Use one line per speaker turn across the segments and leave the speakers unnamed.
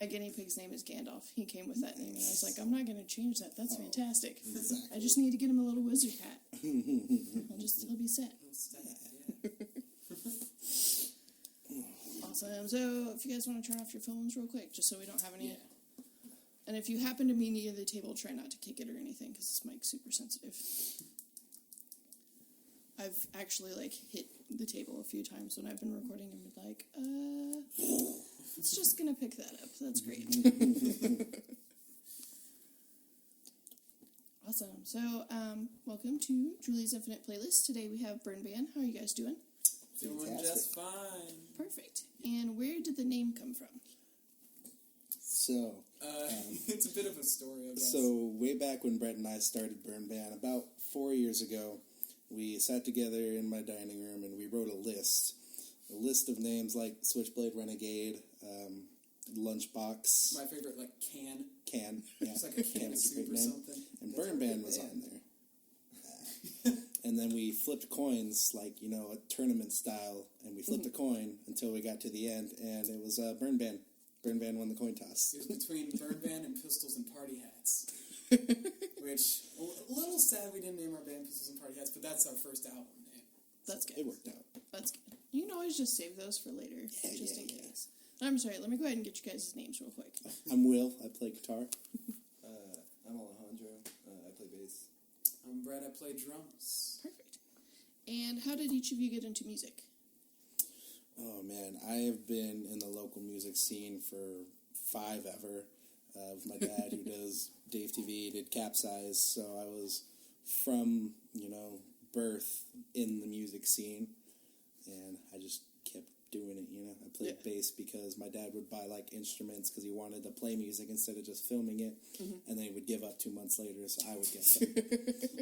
My guinea pig's name is Gandalf. He came with that name, and I was like, I'm not going to change that. That's fantastic.
Exactly.
I just need to get him a little wizard hat. He'll be set. Awesome. So, if you guys want to turn off your phones real quick, just so we don't have any.
Yeah.
And if you happen to be near the table, try not to kick it or anything, because this mic's super sensitive. I've actually, hit the table a few times when I've been recording and been like, it's just going to pick that up. That's great. Awesome. So, welcome to Julie's Infinite Playlist. Today we have Burn Ban. How are you guys doing?
Doing just fine.
Perfect. And where did the name come from?
So,
it's a bit of a story, I guess.
so way back when Brett and I started Burn Ban, about 4 years ago, we sat together in my dining room and we wrote a list of names like Switchblade Renegade, Lunchbox.
My favorite, Can.
Can. Yeah.
It's like a can of
was a
soup
great
or
name.
something.
And
That's
Burn
a
Ban
good
was
band.
on there. And then we flipped coins, a tournament style, and we flipped a coin until we got to the end, and it was Burn Ban. Burn Ban won the coin toss.
It was between Burn Ban and Pistols and Party Hats. Which, a little sad we didn't name our band Pistols and Party Hats, but that's our first album name.
That's good.
It worked out.
That's good. You can always just save those for later, just in
yeah.
case. I'm sorry, let me go ahead and get you guys' names real quick.
I'm Will. I play guitar.
I'm Alejandro. I play bass.
I'm Brett, I play drums.
Perfect. And how did each of you get into music?
Oh man, I have been in the local music scene for forever. With my dad, who does Dave TV, did Capsize, so I was from birth in the music scene, and I just kept doing it. I played bass because my dad would buy instruments because he wanted to play music instead of just filming it, and then he would give up 2 months later, so I would get some.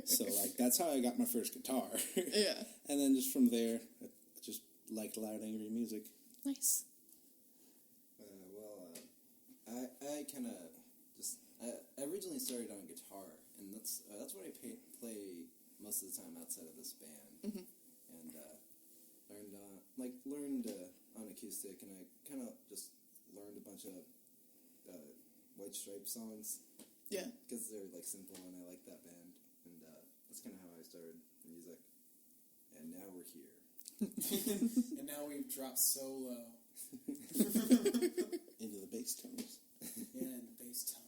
So that's how I got my first guitar.
Yeah.
And then just from there, I just liked loud, angry music.
Nice.
I kind of just I originally started on guitar, and that's what I play most of the time outside of this band, and learned on acoustic, and I kind of just learned a bunch of White Stripes songs.
Yeah.
Because they're simple, and I like that band, and that's kind of how I started music, and now we're here.
And now we've dropped so low.
Into the bass tones.
Yeah, and the bass tones.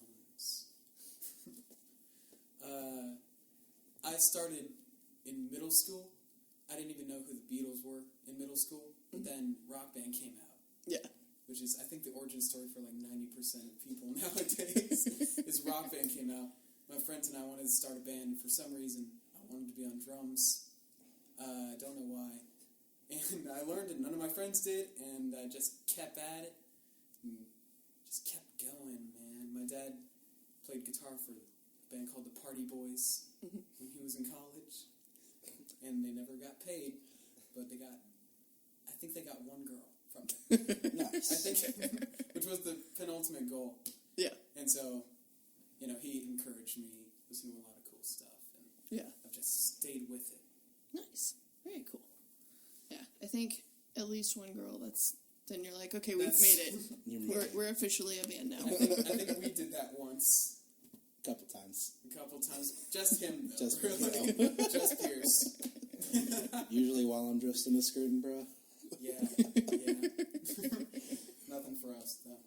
I started in middle school. I didn't even know who the Beatles were in middle school, but then Rock Band came out.
Yeah.
Which is, I think, the origin story for 90% of people nowadays, is Rock Band came out. My friends and I wanted to start a band. For some reason, I wanted to be on drums. I don't know why. And I learned it. None of my friends did, and I just kept at it. And just kept going, man. My dad played guitar for a band called the Party Boys when he was in college. And they never got paid, but I think they got one girl from it.
Nice.
I think, which was the penultimate goal.
Yeah.
And so, he encouraged me, was doing a lot of cool stuff, and
Yeah.
I've just stayed with it.
Nice. Very cool. Yeah. I think at least one girl, then you're like, okay, we've made it. We're officially a band now.
I think we did that once.
A couple times.
A couple times. Just him, though.
Just
really. Just Pierce.
Usually while I'm dressed in a skirt and bra.
Yeah. Nothing for us, though.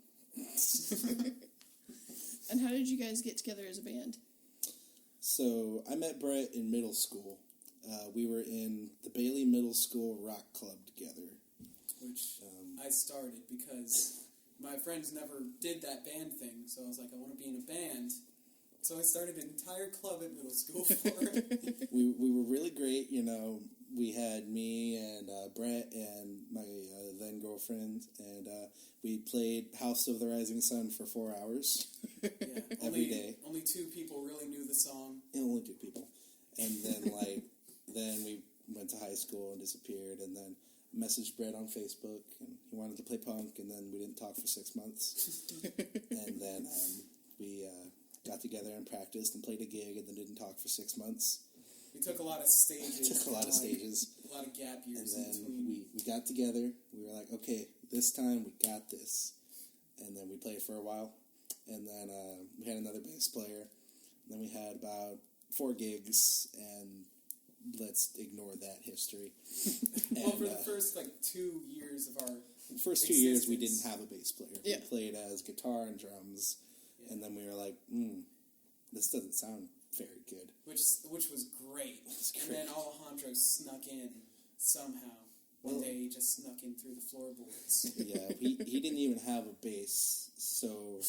And how did you guys get together as a band?
So I met Brett in middle school. We were in the Bailey Middle School Rock Club together.
Which I started because my friends never did that band thing, so I was like, I want to be in a band. So I started an entire club at middle school for it.
We were really great, We had me and Brett and my then girlfriend, and we played House of the Rising Sun for 4 hours.
Yeah,
every day.
Only 2 people really knew the song.
And only 2 people. And then then we went to high school and disappeared, and then messaged Brett on Facebook, and he wanted to play punk, and then we didn't talk for 6 months. And then we got together and practiced and played a gig, and then didn't talk for 6 months.
We took a lot of stages.
A lot of stages.
A lot of gap years
and
in
then
between.
we got together. We were like, okay, this time we got this. and then we played for a while, and then we had another bass player, and then we had about 4 gigs, and let's ignore that history.
Well, for the first 2 years of our
first 2 years we didn't have a bass player.
Yeah.
We played as guitar and drums, and then we were like, this doesn't sound very good.
which was great.
was
And
great.
then Alejandro snuck in somehow. One day he just snuck in through the floorboards.
Yeah, he didn't even have a bass, so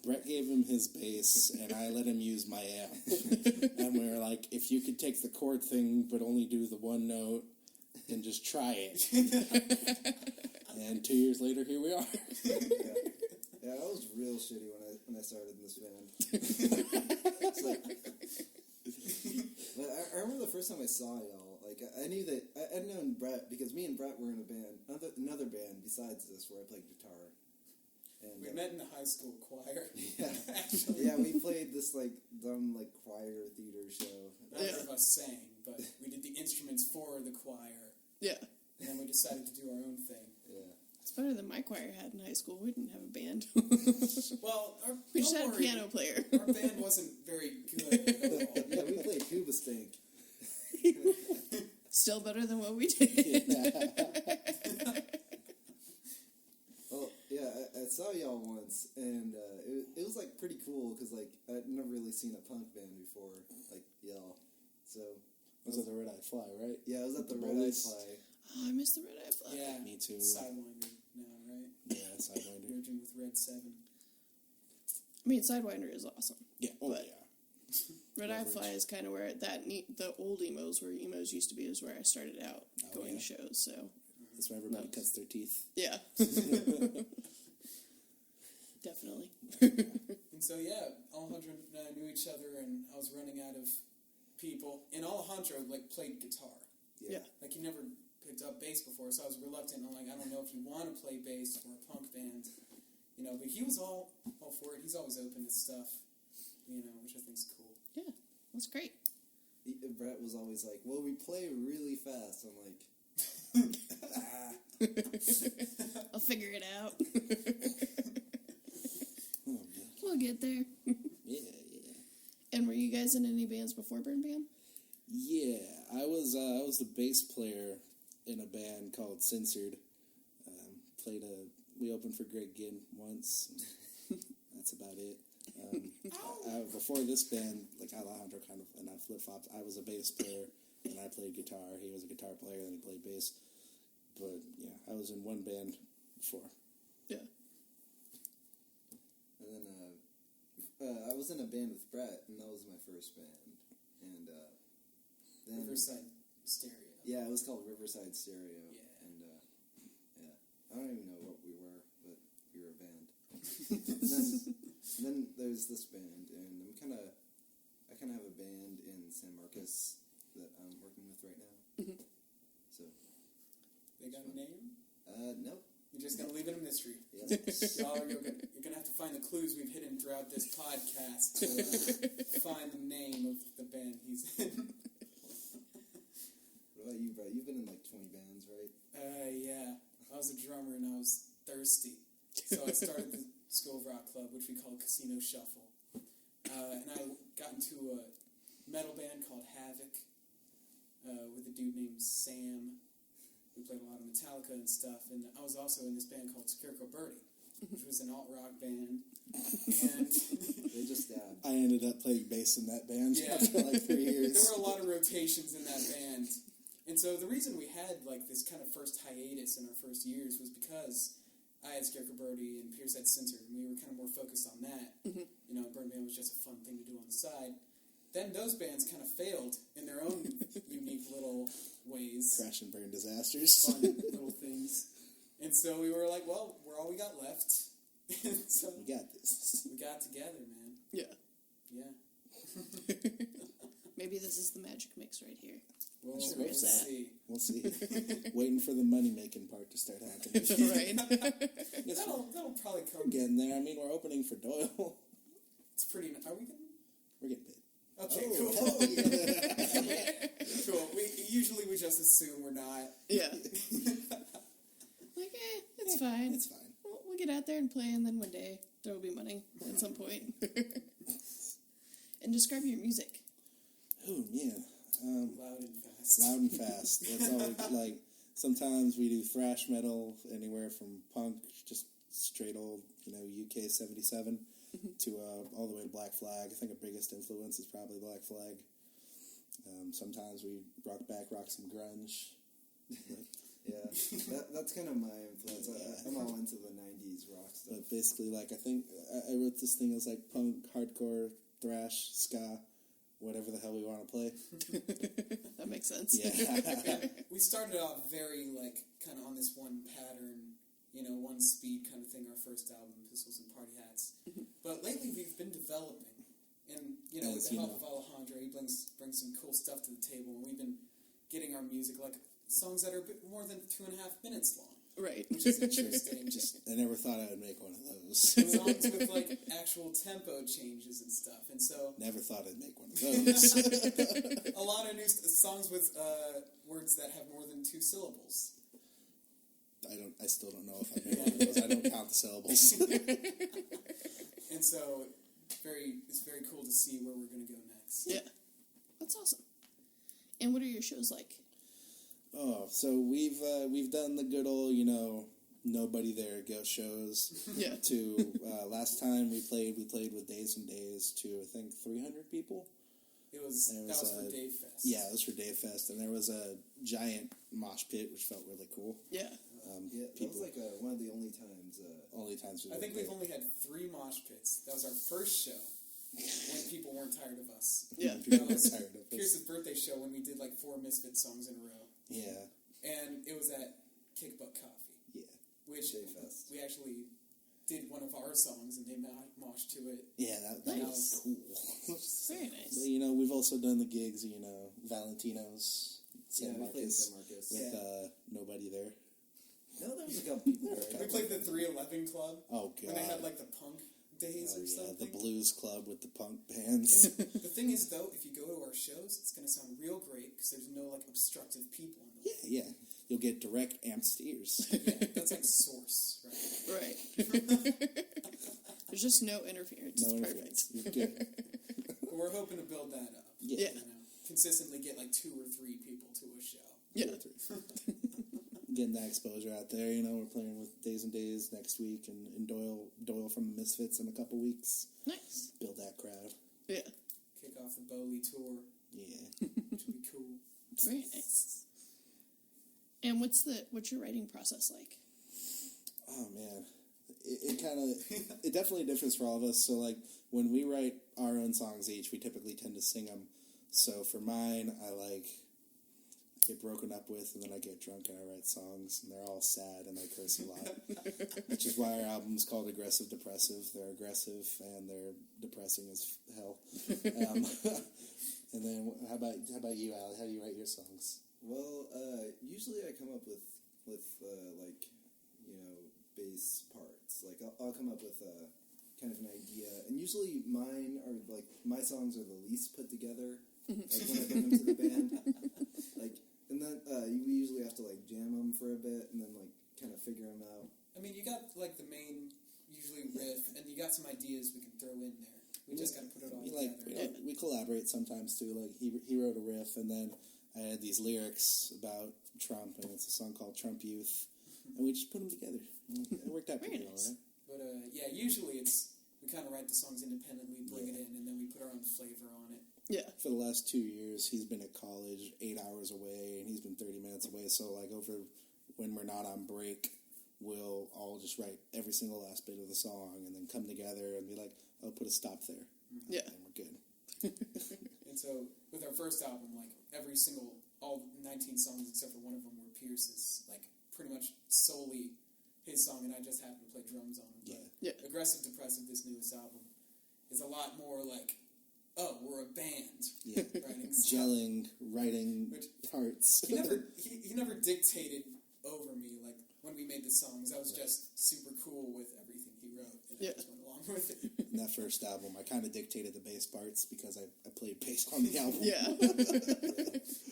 Brett gave him his bass, and I let him use my amp. And we were like, if you could take the chord thing, but only do the one note, and just try it. And 2 years later, here we are.
Yeah, I was real shitty when I started in this band. It's like, but I remember the first time I saw y'all. Like I knew that I'd known Brett because me and Brett were in a band, another band besides this, where I played guitar. And
We met in the high school choir.
Yeah,
Actually,
yeah, we played this dumb choir theater show.
neither of us sang, but we did the instruments for the choir,
Yeah.
and then we decided to do our own thing.
Yeah.
It's better than my choir had in high school. We didn't have a band.
Well,
We just had a
don't worry,
piano player.
Our band wasn't very good at all.
Yeah, we played Cuba Stink.
Still better than what we did.
Well, yeah, I saw y'all once, and it was pretty cool because I'd never really seen a punk band before, y'all. So
Was it the Red Eye Fly, right?
yeah, I was at the
The
Red Eye
Bullies.
Fly.
Oh, I missed the Red Eye Fly.
Yeah,
Me too.
Sidewinder now, right?
Yeah, Sidewinder.
Merging with Red 7.
I mean, Sidewinder is awesome.
Yeah, oh
But-
yeah.
Red Eye
Leverage.
Fly is kind of where the old emos, where emos used to be, is where I started out going
yeah.
to shows. So
That's where everybody
Nice.
cuts their teeth.
yeah, definitely.
And so, yeah, Alejandro and I knew each other, and I was running out of people. And Alejandro, played guitar.
Yeah.
He never picked up bass before, so I was reluctant. I'm like, I don't know if you want to play bass for a punk band. But he was all for it. He's always open to stuff, which I think's cool.
Yeah, that's great.
Brett was always like, "Well, we play really fast." I'm like,
I'll figure it out.
Oh, man.
We'll get there.
Yeah.
And were you guys in any bands before Burn Band?
Yeah, I was the bass player in a band called Censored. We opened for Greg Ginn once. That's about it. Before this band, Alejandro and I flip-flopped. I was a bass player, and I played guitar. He was a guitar player, and he played bass. But, yeah, I was in one band before.
Yeah.
and then I was in a band with Brett, and that was my first band. And then
Riverside Stereo.
yeah, it was called Riverside Stereo.
Yeah.
And yeah, I don't even know what we were, but we were a band. and then there's this band, and I kind of have a band in San Marcos that I'm working with right now.
Mhm.
So
They got a name?
nope.
You're just going to leave it a mystery.
Yeah.
You're going to have to find the clues we've hidden throughout this podcast to find the name of the band he's in.
What about you, Brett? You've been in 20 bands, right?
Yeah. I was a drummer and I was thirsty. So I started the School of Rock Club, which we call Casino Shuffle. And I got into a metal band called Havoc with a dude named Sam. We played a lot of Metallica and stuff. And I was also in this band called Scarecrow Birdie, which was an alt-rock band. And
They just stabbed.
I ended up playing bass in that band
Yeah.
after 3 years.
there were a lot of rotations in that band. And so the reason we had this kind of first hiatus in our first years was because I had Scarecrow Birdie and Pierce had Censored, and we were kind of more focused on that.
Mhm.
Burn Band was just a fun thing to do on the side. Then those bands kind of failed in their own unique little ways.
Crash and burn disasters.
Fun little things. And so we were like, well, we're all we got left. And so
We got this.
we got together, man.
Yeah.
Yeah.
Maybe this is the magic mix right here.
We'll
Sure,
we'll
where's that?
see.
We'll see. Waiting for the money-making part to start happening.
Right.
Yes,
That'll probably
we're
come.
getting there. I mean, we're opening for Doyle.
It's pretty. Are we gonna?
We're getting paid.
Okay,
Oh,
cool.
oh, yeah.
Cool. We just assume we're not.
Yeah. Like, it's fine.
It's fine.
We'll get out there and play, and then one day there will be money at some point. And describe your music.
Oh, yeah.
Loud and fast.
Loud and fast. That's all we, like, sometimes we do thrash metal, anywhere from punk, just straight old, UK 77, to all the way to Black Flag. I think our biggest influence is probably Black Flag. Sometimes we rock some grunge.
Yeah, that's kind of my influence. I'm all into the 90s rock stuff.
But basically, like, I think I wrote this thing as, like, punk, hardcore, thrash, ska, whatever the hell we want to play.
That makes sense.
Yeah.
We started off very, like, kind of on this one pattern, one speed kind of thing, our first album, Pistols and Party Hats. But lately we've been developing. And, with the help of Alejandro, he brings some cool stuff to the table. And we've been getting our music, like, songs that are a bit more than 2.5 minutes long.
Right.
Which is interesting.
I never thought I would make one of those.
Songs with, like, actual tempo changes and stuff. And so...
Never thought I'd make one of those.
a lot of new songs with words that have more than 2 syllables.
I still don't know if I made one of those. I don't count the syllables.
And so... It's very cool to see where we're going to go next.
Yeah. That's awesome. And what are your shows like?
Oh, so we've done the good old, nobody there ghost shows.
Yeah.
To last time we played with Days and Days to I think 300 people.
That was for Dave Fest.
Yeah, it was for Dave Fest, and there was a giant mosh pit, which felt really cool.
Yeah.
That was like one of the only times.
I think we've only had 3 mosh pits. That was our first show when people weren't tired of us.
Yeah.
People weren't tired of us.
Pierce's birthday show when we did like 4 Misfit songs in a row.
Yeah.
And it was at Kick Butt Coffee.
Yeah.
Which
Dave Fest.
we actually did one of our songs and they moshed to it.
Yeah, that was cool.
Very nice.
But, we've also done the gigs, Valentino's, San
We played
Marcos,
San Marcos.
with nobody there.
No, there was a couple people there.
We played the 311 Club.
Oh, God.
When they had like the punk days or something.
The blues club with the punk bands.
And the thing is, though, if you go to our shows, it's going to sound real great because there's no like obstructive people in the
Yeah. You'll get direct amp steers.
Yeah, that's like Source, right?
Right. There's just no interference.
No
It's
interference.
perfect.
You're good.
But we're hoping to build that up.
Yeah.
Consistently get like 2 or 3 people to a show.
Yeah.
Getting that exposure out there, we're playing with Days and Days next week, and Doyle from the Misfits in a couple weeks.
Nice.
Build that crowd.
Yeah.
Kick off the Bowley tour,
Yeah.
which would be cool.
Very nice. And what's your writing process like?
Oh man, it definitely differs for all of us. So like when we write our own songs each, we typically tend to sing them. So for mine, I get broken up with, and then I get drunk and I write songs, and they're all sad and I curse a lot, which is why our album's called Aggressive Depressive. They're aggressive and they're depressing as hell. And then how about you, Allie? How do you write your songs?
Well, usually I come up with bass parts. Like I'll come up with kind of an idea, and usually mine are like my songs are the least put together. Like when I bring them to the band, and then we usually have to jam them for a bit, and then kind of figure them out.
I mean, you got the main usually riff, and you got some ideas we can throw in there. We just got to put it all together.
We collaborate sometimes too. Like he wrote a riff, and then I had these lyrics about Trump, and it's a song called Trump Youth, and we just put them together. It worked out pretty well, right?
But usually we kind of write the songs independently, bring it in, and then we put our own flavor on it.
Yeah.
For the last 2 years, he's been at college 8 hours away, and he's been 30 minutes away. So over when we're not on break, we'll all just write every single last bit of the song, and then come together and be like, "Oh, put a stop there."
Yeah.
And we're good.
And so with our first album, all 19 songs except for one of them were Pierce's, pretty much solely his song, and I just happened to play drums on it.
Yeah.
Aggressive Depressive, this newest album, is a lot more we're a band.
Yeah.
Writing
Gelling, writing parts.
He never dictated over me, when we made the songs. I was just super cool with everything he wrote, and I just went along with it.
In that first album, I kind of dictated the bass parts because I played bass on the album.
Yeah.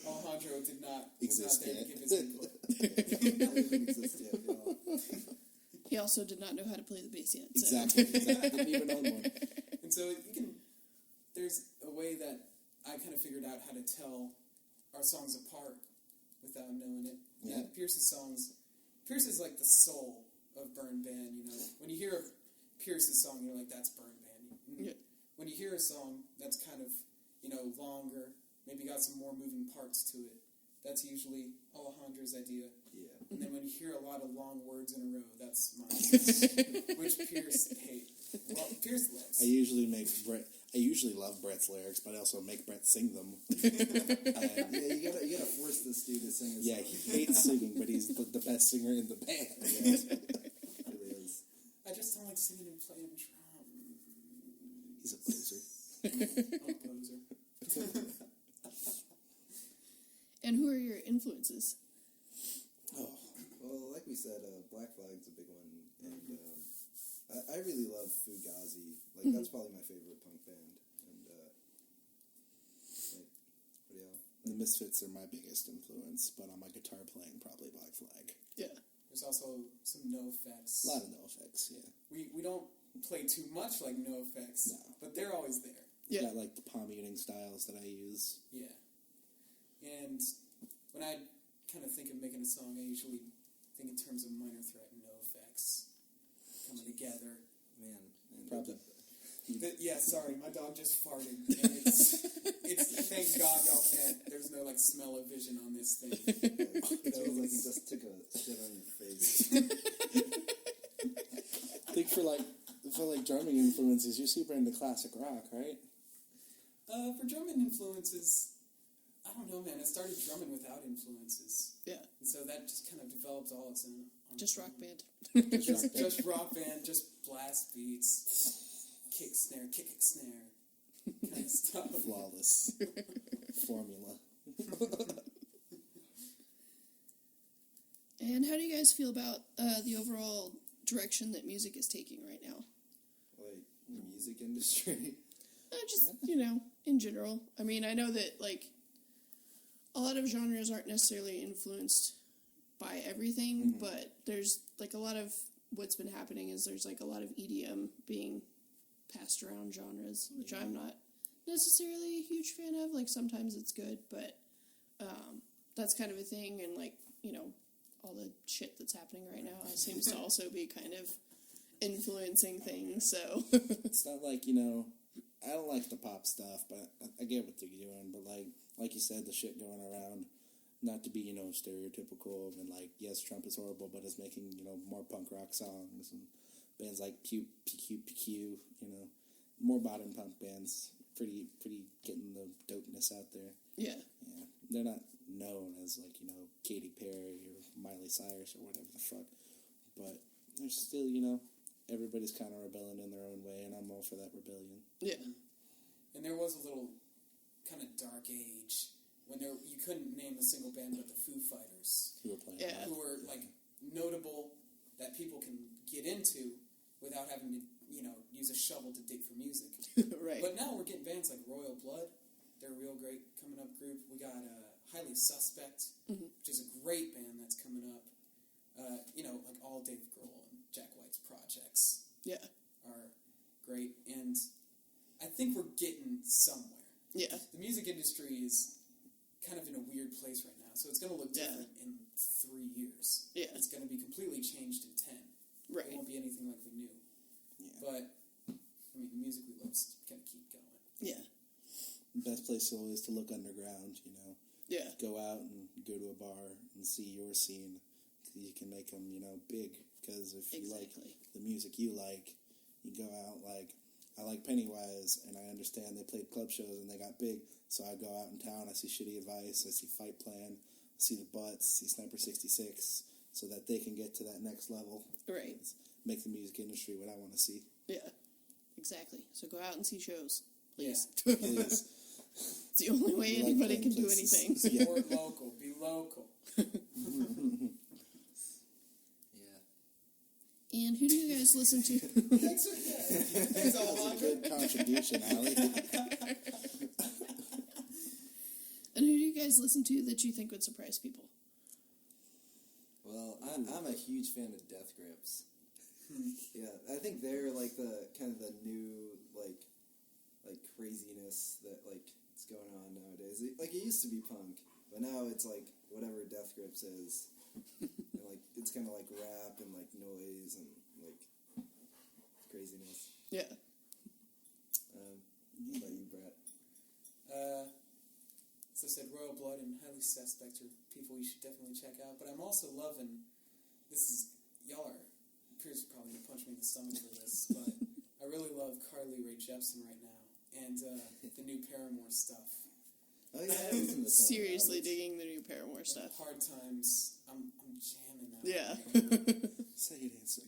Alejandro was not
Exist
there
yet.
to give his input.
Not even exist yet,
He also did not know how to play the bass yet. So.
Exactly. Didn't even own one.
And so there's a way that I kind of figured out how to tell our songs apart without knowing it.
Yeah.
Pierce's is like the soul of Burn Band, you know. When you hear Pierce's song, you're like, that's Burn Band.
Yeah.
When you hear a song that's kind of, you know, longer, maybe got some more moving parts to it, that's usually Alejandra's idea.
Yeah.
And then when you hear a lot of long words in a row, that's mine. Which Pierce hates. Well, Pierce loves.
I usually love Brett's lyrics, but I also make Brett sing them.
Yeah, you gotta force this dude to sing his
Yeah,
song.
he hates singing, but he's the best singer in the band.
Yeah, it really is.
I just don't like singing and playing drums.
He's a poser.
I'm a poser.
And who are your influences?
Oh,
Well, like we said, Black Flag's a big one, and I really love Fugazi. Like that's probably my favorite punk band. And like, what do y'all?
the Misfits are my biggest influence, but on my guitar playing, probably Black Flag.
Yeah.
There's also some NoFX.
A lot of NoFX, yeah.
We don't play too much like NoFX,
No.
but they're always there.
Yeah.
Got like the palm eating styles that I use.
Yeah. And when I kind of think of making a song, I usually think in terms of Minor Threat and NoFX coming together.
Man,
Probably.
Yeah, sorry, my dog just farted. And it's thank God y'all can't. There's no like smell of vision on this thing.
it feels like you just took a shit on your face.
I think for drumming influences, you're super into classic rock, right?
For drumming influences, I don't know, man. I started drumming without influences.
Yeah.
And so that just kind of developed all its own.
Just rock band.
Just rock band, just blast beats, kick, snare, kind of stuff.
Flawless formula.
And how do you guys feel about the overall direction that music is taking right now?
Like the music industry.
Just, in general. I mean, I know that, like, a lot of genres aren't necessarily influenced by everything, but there's, like, a lot of what's been happening is there's, like, a lot of EDM being passed around genres, which I'm not necessarily a huge fan of. Like, sometimes it's good, but that's kind of a thing, and, like, all the shit that's happening right now seems to also be kind of influencing things, so...
It's not like, I don't like the pop stuff, but I get what they're doing. But like you said, the shit going around, not to be, stereotypical, and like, yes, Trump is horrible, but is making, more punk rock songs, and bands like PQ, more modern punk bands, pretty getting the dopeness out there.
Yeah.
Yeah, they're not known as like, Katy Perry or Miley Cyrus or whatever the fuck, but they're still, everybody's kind of rebelling in their own way, and I'm all for that rebellion.
Yeah.
And there was a little kind of dark age when you couldn't name a single band but the Foo Fighters.
Who were playing?
Yeah.
Who were like notable that people can get into without having to, use a shovel to dig for music.
Right.
But now we're getting bands like Royal Blood. They're a real great coming up group. We got Highly Suspect, which is a great band that's coming up. Like all Dave Grohl and Jack White's projects.
Yeah.
Are great, and I think we're getting somewhere.
Yeah.
The music industry is kind of in a weird place right now, so it's going to look different in 3 years.
Yeah.
It's going to be completely changed in 10.
Right.
It won't be anything like we knew.
Yeah.
But, the music we love is going to keep going.
Yeah.
The best place always to look underground,
Yeah.
Go out and go to a bar and see your scene. You can make them, big. Because if you like the music you like, you go out like, I like Pennywise, and I understand they played club shows and they got big, so I go out in town, I see Shitty Advice, I see Fight Plan, I see the Butts, see Sniper 66, so that they can get to that next level.
Right.
Make the music industry what I want to see.
Yeah. Exactly. So go out and see shows, please.
Yeah.
Please.
It's the only way
We like
anybody
playing
can do
places.
anything.
Yeah.
Support local. Be local.
And who do you guys listen to?
Thanks
That was a good contribution, Allie.
And who do you guys listen to that you think would surprise people?
Well, I'm a huge fan of Death Grips. Yeah, I think they're like the kind of the new like craziness that like is going on nowadays. Like it used to be punk, but now it's like whatever Death Grips is, and like it's kind of like rap and like noise and like craziness.
Yeah.
What about you, Brett?
As I said, Royal Blood and Highly Suspect are people you should definitely check out. But I'm also loving, y'all are, Pierce is probably going to punch me in the stomach for this, but I really love Carly Rae Jepsen right now. And the new Paramore stuff.
Oh yeah, I listened to some of
Seriously
that.
digging the new Paramore stuff.
Hard Times, I'm jamming that.
Yeah.
Say it answer.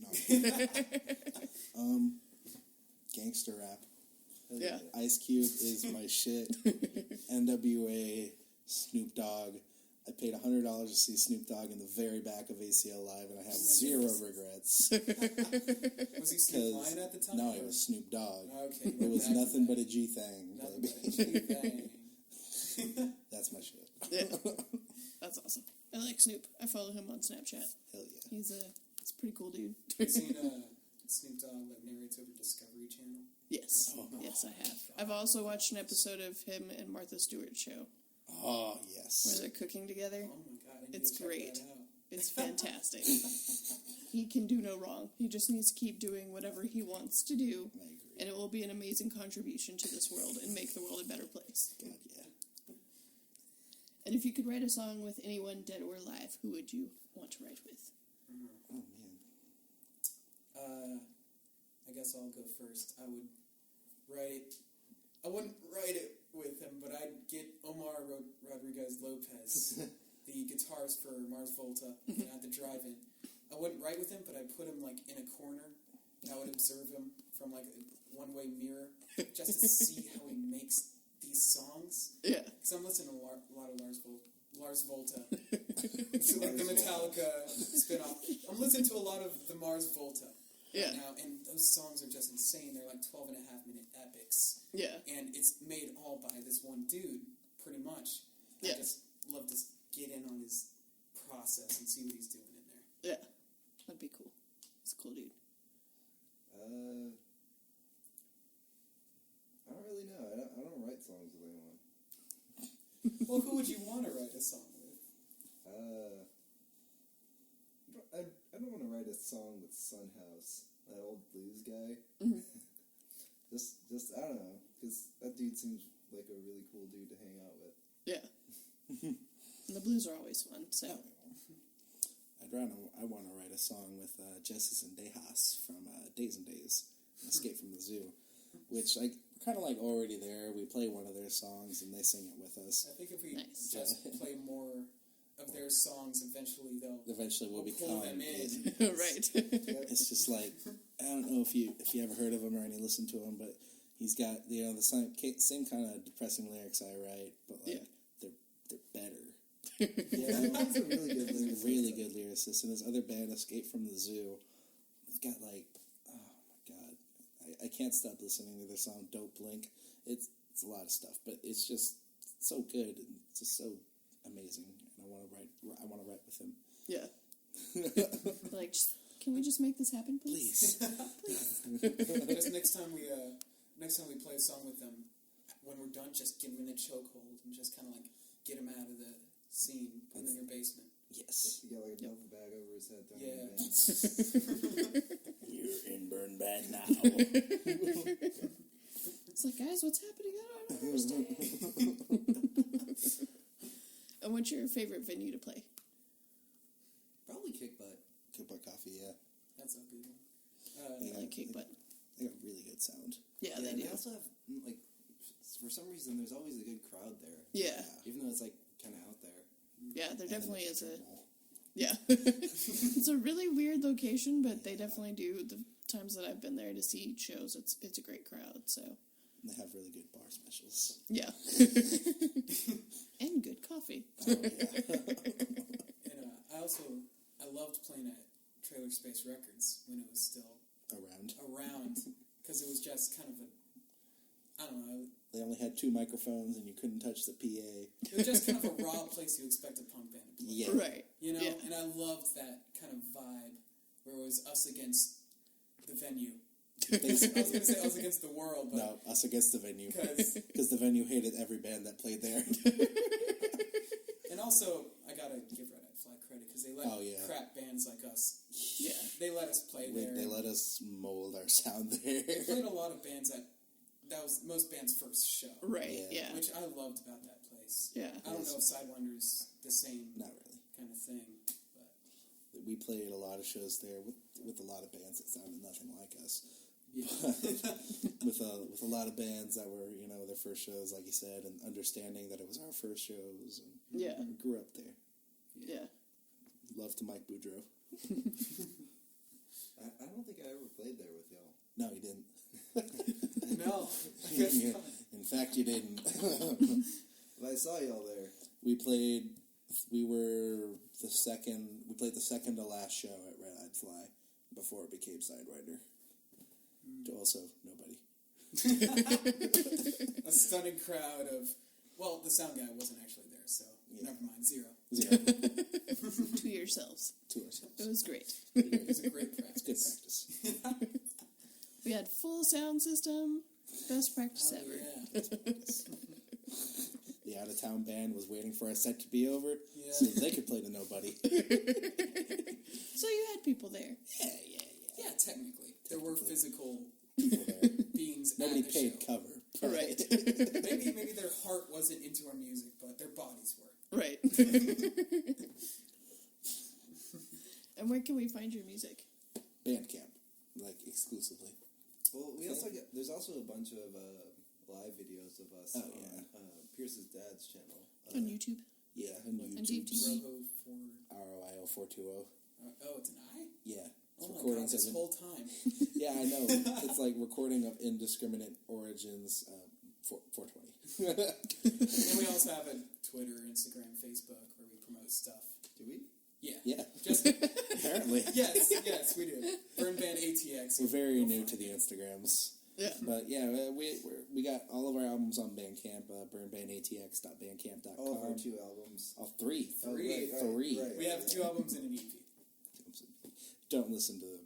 No. Gangster rap.
Hell
Yeah.
Ice Cube is my shit. NWA, Snoop Dogg. I paid $100 to see Snoop Dogg in the very back of ACL Live, and I have zero regrets.
Was he Snoop
'Cause-
Lion at the time?
No,
or-
it was Snoop Dogg.
Okay.
It was nothing but a G thing,
Nothing
baby.
but a G-Bang.
That's my shit.
Yeah. That's awesome. I like Snoop. I follow him on Snapchat.
Hell yeah.
He's a pretty cool dude.
You've seen Snoop Dogg that narrates over Discovery Channel?
Yes.
Oh.
Yes, I have. I've also watched an episode of him and Martha Stewart's show
Oh,
where
yes.
they're cooking together.
Oh my god, I need
It's
to check
great.
that out.
It's fantastic. He can do no wrong. He just needs to keep doing whatever he wants to do,
I agree.
and it will be an amazing contribution to this world and make the world a better place.
God, yeah.
And if you could write a song with anyone dead or alive, who would you want to write with?
Oh, man.
I guess I'll go first. I wouldn't write it with him, but I'd get Omar Rodriguez Lopez, the guitarist for Mars Volta, at the drive-in. I wouldn't write with him, but I'd put him like in a corner, and I would observe him from like a one-way mirror, just to see how he makes these songs.
Yeah.
Because I'm listening to a lot of Lars Volta. So like the Metallica spin-off. I'm listening to a lot of the Mars Volta
Yeah.
right now, and those songs are just insane. They're like 12.5-minute epics.
Yeah.
And it's made all by this one dude, pretty much.
Yeah.
I just love to get in on his process and see what he's doing in there.
Yeah. That'd be cool. He's a cool dude.
I don't really know. I don't write songs with anyone.
Well, who would you want to write a song with?
I don't want to write a song with Sunhouse, that old blues guy. just I don't know, because that dude seems like a really cool dude to hang out with.
Yeah. And the blues are always fun, so.
I want to write a song with Jesse Sendejas from Days and Days, Escape from the Zoo, which we're kind of like already there. We play one of their songs and they sing it with us.
I think if we
Nice.
just play more of their songs, eventually we'll
We'll
pull
become
them in.
it.
Right.
It's just like, I don't know if you ever heard of him or any listen to him, but he's got the same kind of depressing lyrics I write, but like they're better.
Yeah, that's a really good lyricist.
Really good lyricist. And his other band, Escape from the Zoo, he's got like, oh my god, I can't stop listening to their song Dope Blink. It's a lot of stuff, but it's just so good and it's just so amazing. And I want to write with him.
Yeah. Like, can we just make this happen, please?
Just next time we play a song with them, when we're done, just get him in a chokehold and just kind of like get him out of the scene, put him in your basement.
Yes.
You got like a duffel bag over his head.
Yeah.
You're in Burn Bad now.
It's like, guys, what's happening? I don't understand. And what's your favorite venue to play?
Probably Kick Butt.
Good Butt Coffee, yeah.
That's a good one.
Yeah.
I like Kick Butt.
They got really good sound.
Yeah, they do.
They also have like, for some reason, there's always a good crowd there.
Yeah.
Even though it's like kind of out there.
Yeah, there definitely is a...
Mall.
Yeah. It's a really weird location, but they definitely do. The times that I've been there to see shows, it's a great crowd, so...
And they have really good bar specials.
Yeah. And good coffee.
Oh, yeah.
And I loved playing at Trailer Space Records when it was still around, because it was just kind of I don't know.
They only had 2 microphones and you couldn't touch the PA.
It was just kind of a raw place you expect a punk band to play.
Yeah.
Right.
You know,
Yeah.
and I loved that kind of vibe where it was us against the venue. I was
Basically.
going to say us against the world, but
No, us against the venue.
because
The venue hated every band that played there.
and also I gotta give Red Hat Flag credit because they let
Oh, yeah.
crap bands like us.
Yeah.
They let us play there.
They let us mold our sound there.
They played a lot of bands that was most bands' first show,
Right.
Yeah.
Yeah.
which I loved about that place.
Yeah.
I don't know if Sidewinder's the same
Not really.
kind of thing, but
We played a lot of shows there with a lot of bands that sounded nothing like us.
yeah.
with a lot of bands that were, their first shows, like you said, and understanding that it was our first shows, and
Yeah.
we grew up there.
Yeah.
Love to Mike Boudreau.
I don't think I ever played there with y'all.
No, he didn't.
No, I guess
Yeah.
not.
In fact, you didn't.
But I saw y'all there.
We played the second to last show at Red Eyed Fly before it became Sidewinder. To also nobody.
A stunning crowd of. Well, the sound guy wasn't actually there, so
Yeah.
never mind. Zero.
0
To yourselves.
to ourselves.
It was great.
It was a great
It's
practice.
good practice.
We had full sound system. Best practice
Oh,
ever.
yeah.
The out of town band was waiting for our set to be over
Yeah.
so they could play to nobody.
So you had people there.
Yeah, technically. There were physical
People there.
beings
Nobody
at the
paid
show.
cover.
Right.
Maybe their heart wasn't into our music, but their bodies were.
Right. And where can we find your music?
Bandcamp, like exclusively.
Well, we also there's also a bunch of live videos of us
Oh,
on
yeah.
Pierce's dad's channel.
On YouTube.
Yeah, and
And
YouTube.
DTV.
Robo for.
ROIO 420.
Oh, it's an I?
Yeah.
Oh
It's
my
recording
god, this
session.
whole time.
Yeah, I know. It's like recording of indiscriminate origins. 420.
And we also have a Twitter, Instagram, Facebook where we promote stuff.
Do we?
Yeah.
Yeah,
Just
apparently.
yes, we do. Burn Band ATX.
We're very new to the Instagrams.
Yeah.
But yeah, we got all of our albums on Bandcamp, burnbandatx.bandcamp.com.
All of our 2 albums.
Oh, three.
Oh,
Three.
Three.
We have 2 albums and an EP.
Don't listen to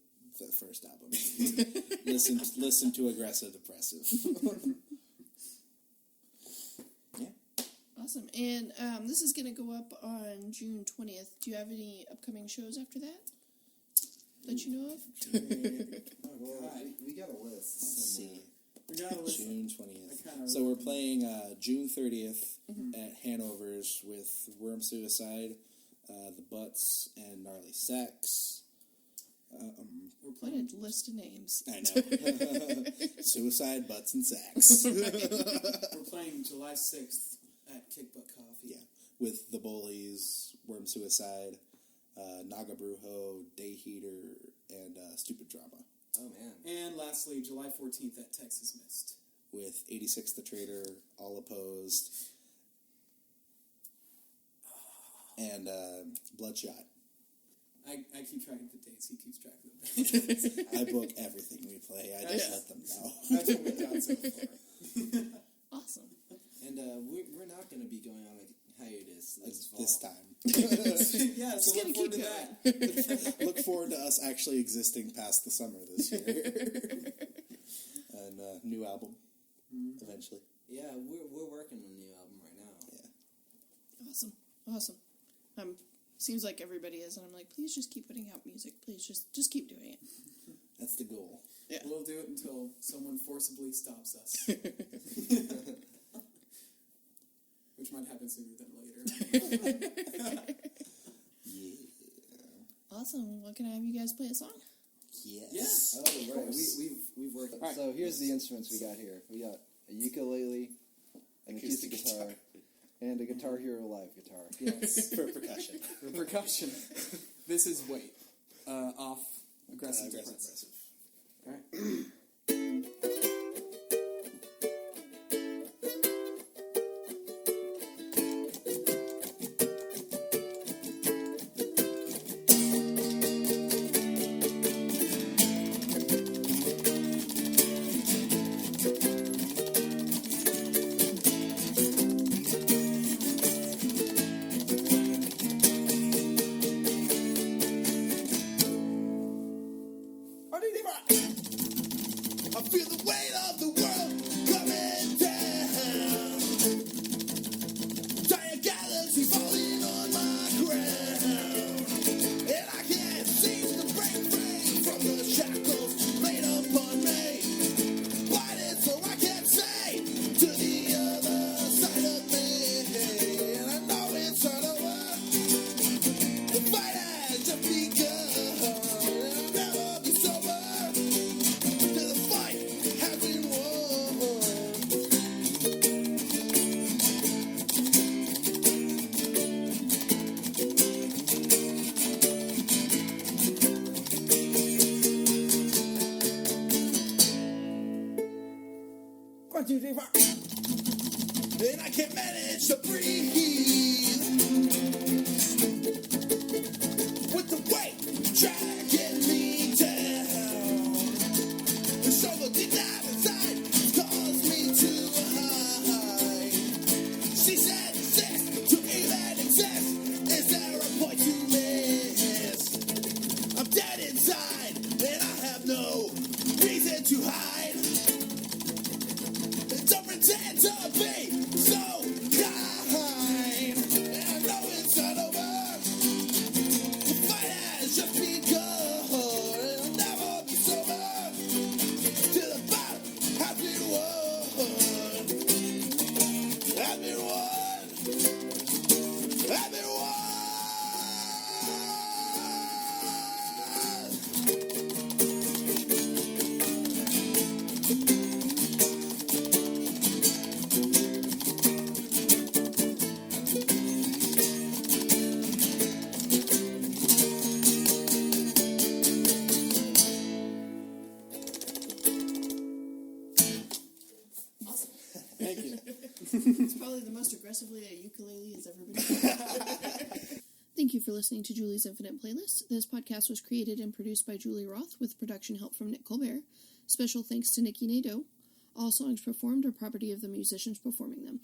the first album. listen to Aggressive Depressive. Yeah.
Awesome. And this is going to go up on June 20th. Do you have any upcoming shows after that? That you know of?
Well,
God.
we got a list.
Let's
somewhere.
see.
We gotta listen.
June
I
20th.
kinda
So we're playing June 30th at Hanover's with Worm Suicide, The Butts, and Gnarly Sex.
We're
What
playing.
a list of names.
I know. Suicide, Butts, and Sex.
We're playing July 6th at Kick Butt Coffee.
Yeah. With The Bullies, Worm Suicide, Naga Brujo, Day Heater, and Stupid Drama.
Oh man.
And lastly, July 14th at Texas Mist.
With 86 The Traitor, All Opposed, and Bloodshot.
I keep track of the dates. He keeps track of the dates.
I book everything we play. I just
Yeah.
let them know.
That's what we've done so far.
Awesome.
And we're not going to be going on a hiatus this fall.
This time.
Yeah,
It's
so
going
look
to
forward
keep
to
going.
that.
Look forward to us actually existing past the summer this year. And new album, eventually.
Yeah, we're working on a new album right now.
Yeah.
Awesome. Awesome. Seems like everybody is, and I'm like, please just keep putting out music. Please just keep doing it.
That's the goal.
Yeah.
We'll do it until someone forcibly stops us. Which might happen sooner than later.
Yeah.
Awesome. Well, can I have you guys play a song?
Yes.
Oh, right. We've worked.
All right.
So here's the instruments we got here. We got a ukulele, an acoustic guitar, and a Guitar Hero live guitar.
Yes.
For percussion.
For percussion. This is Wait. Off Aggressive
Aggressive
Depressive.
Depressive.
Alright.
Are they 1, 2, 3, 4. And I can't manage to breathe with the weight dragging me down. The shoulder deep down inside caused me to hide. She said, "Sis, to even exist, is there a point to miss? I'm dead inside, and I have no reason to hide. Don't pretend to be so kind. And I know it's not over. The fight has just begun. It'll never be sober till the battle has been won. Has been won. Has been won.
Awesome.
Thank you.
It's probably the most aggressively a ukulele has ever been. Thank you for listening to Julie's Infinite Playlist. This podcast was created and produced by Julie Roth with production help from Nick Colbert. Special thanks to Nikki Nadeau. All songs performed are property of the musicians performing them.